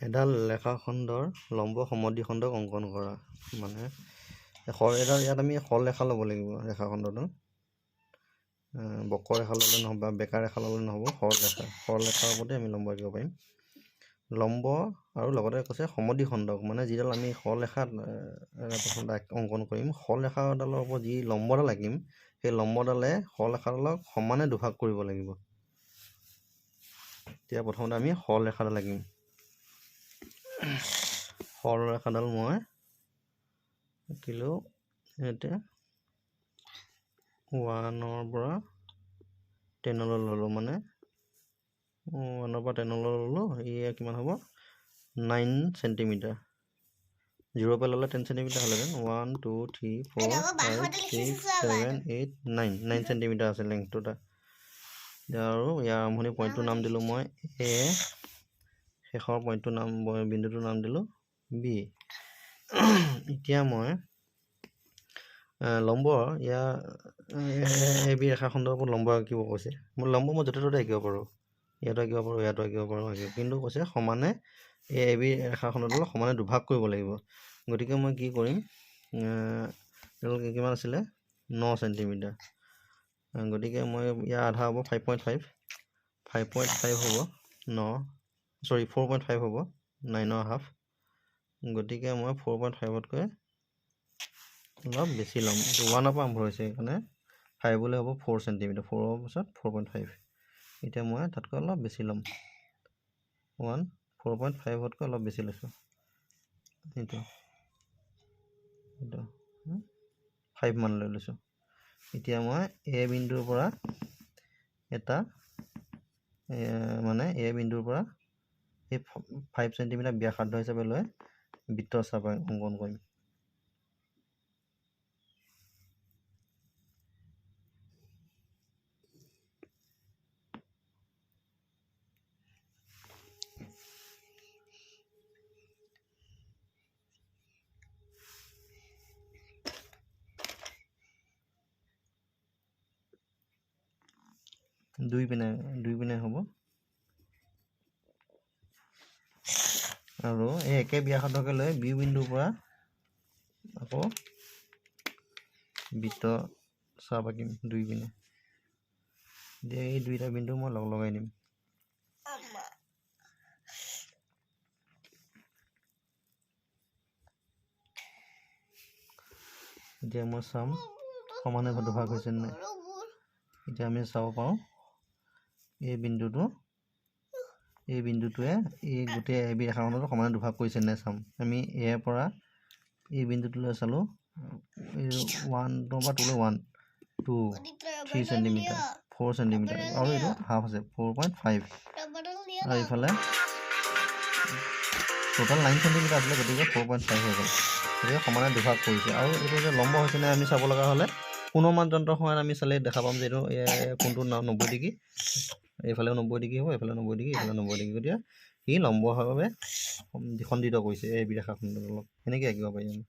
এডাল ৰেখাখণ্ডৰ লম্ব সমদ্বিখণ্ডক অংকন কৰা মানে ইয়াত আমি সৰল ৰেখা ল'ব লাগিব ৰেখাখণ্ডটো বক্ৰ ৰেখা ল'লে নহ'ব বা বেকা ৰেখা ল'লে নহ'ব সৰল ৰেখাৰ ওপৰতে আমি লম্ব আঁকিব পাৰিম লম্ব আৰু লগতে কৈছে সমদ্বিখণ্ডক মানে যিডাল আমি সৰল ৰেখাত প্ৰথমতে অংকন কৰিম সৰল ৰেখাডালৰ ওপৰত যি লম্বডাল আঁকিম সেই লম্বডালে সৰল ৰেখাডালক সমানে দুভাগ কৰিব লাগিব এতিয়া প্ৰথমতে আমি সৰল ৰেখাডাল আঁকিম সৰল ৰেখাডাল মই আঁকিলোঁ এতিয়া 1 পৰা 10 ল'লোঁ মানে 1 পৰা 10 ল'লোঁ এয়া কিমান হ'ব 9 চেণ্টিমিটাৰ 0 পৰা ল'লে 10 চেণ্টিমিটাৰ হ'লেহেঁতেন 1 2 3 4 5 6 7 8 9 চেণ্টিমিটাৰ আছে লেংথটো আৰু ইয়াৰ আৰম্ভণি পইণ্টটোৰ নাম দিলোঁ মই এ শেষৰ পইণ্টটোৰ নাম বিন্দুটোৰ নাম দিলোঁ বি এতিয়া মই লম্ব ইয়াৰ এ বি ৰেখাখণ্ডৰ ওপৰত লম্ব আঁকিব কৈছে লম্ব মই য'তে ত'তে আঁকিব পাৰোঁ ইয়াতো আঁকিব পাৰোঁ ইয়াতো আঁকিব পাৰোঁ কিন্তু কৈছে সমানে এ বি ৰেখাখণ্ডডাল সমানে দুভাগ কৰিব লাগিব গতিকে মই কি কৰিম কিমান আছিলে 9 চেণ্টিমিটাৰ গতিকে মই ইয়াৰ আধা হ'ব 5.5 হ'ব 4.5 হ'ব 9ৰ হাফ গতিকে মই 4.5তকৈ অলপ বেছি ল'ম 1ৰ পৰা আৰম্ভ হৈছে সেইকাৰণে 5 হ'লে হ'ব 4 চেণ্টিমিটাৰ 4ৰ পিছত 4.5 এতিয়া মই তাতকৈ অলপ বেছি ল'ম 4.5তকৈ অলপ বেছি লৈছোঁ এইটো 5 মান লৈ লৈছোঁ এতিয়া মই এ বিন্দুৰ পৰা এই 5 চেণ্টিমিটাৰ ব্যাসাৰ্ধ হিচাপে লৈ বৃত্তচাপ অংকন কৰিম দুই পিনে হ'ব আৰু এই একে ব্যাসাৰ্ধকে লৈ বি বিন্দুৰ পৰা আকৌ বৃত্তচাপ আঁকিম দুই পিনে এতিয়া এই দুইটা বিন্দু মই লগাই দিম এতিয়া মই চাম সমানে দুভাগ হৈছে নাই এতিয়া আমি চাব পাৰোঁ এই বিন্দুটোৱে এই গোটেই এ বি ৰেখাখণ্ডটো সমানে দুভাগ কৰিছে নাই চাম আমি ইয়াৰ পৰা এই বিন্দুটোলৈ চালোঁ 1 পৰা 2 1 2 3 চেণ্টিমিটাৰ 4 চেণ্টিমিটাৰ আৰু এইটো হাফ আছে 4.5 আৰু এইফালে টোটেল 9 চেণ্টিমিটাৰ আছিলে গতিকে 4.5 হৈ গ'ল গতিকে সমানে দুভাগ কৰিছে আৰু এইটো যে লম্ব হৈছে নাই আমি চাব লগা হ'লে পুনৰ্মান যন্ত্ৰৰ সহায়ত আমি চালে দেখা পাম যে এইটো কোনটোৰ নাম 90 ডিগ্ৰী এইফালেও 90 ডিগ্ৰী হ'ব এইফালে 90 ডিগ্ৰী এইফালে 90 ডিগ্ৰী গতিকে সি লম্বভাৱে দ্বিখণ্ডিত কৰিছে এই বি ৰেখাখণ্ডৰ অলপ সেনেকৈ আঁকিব পাৰি আমি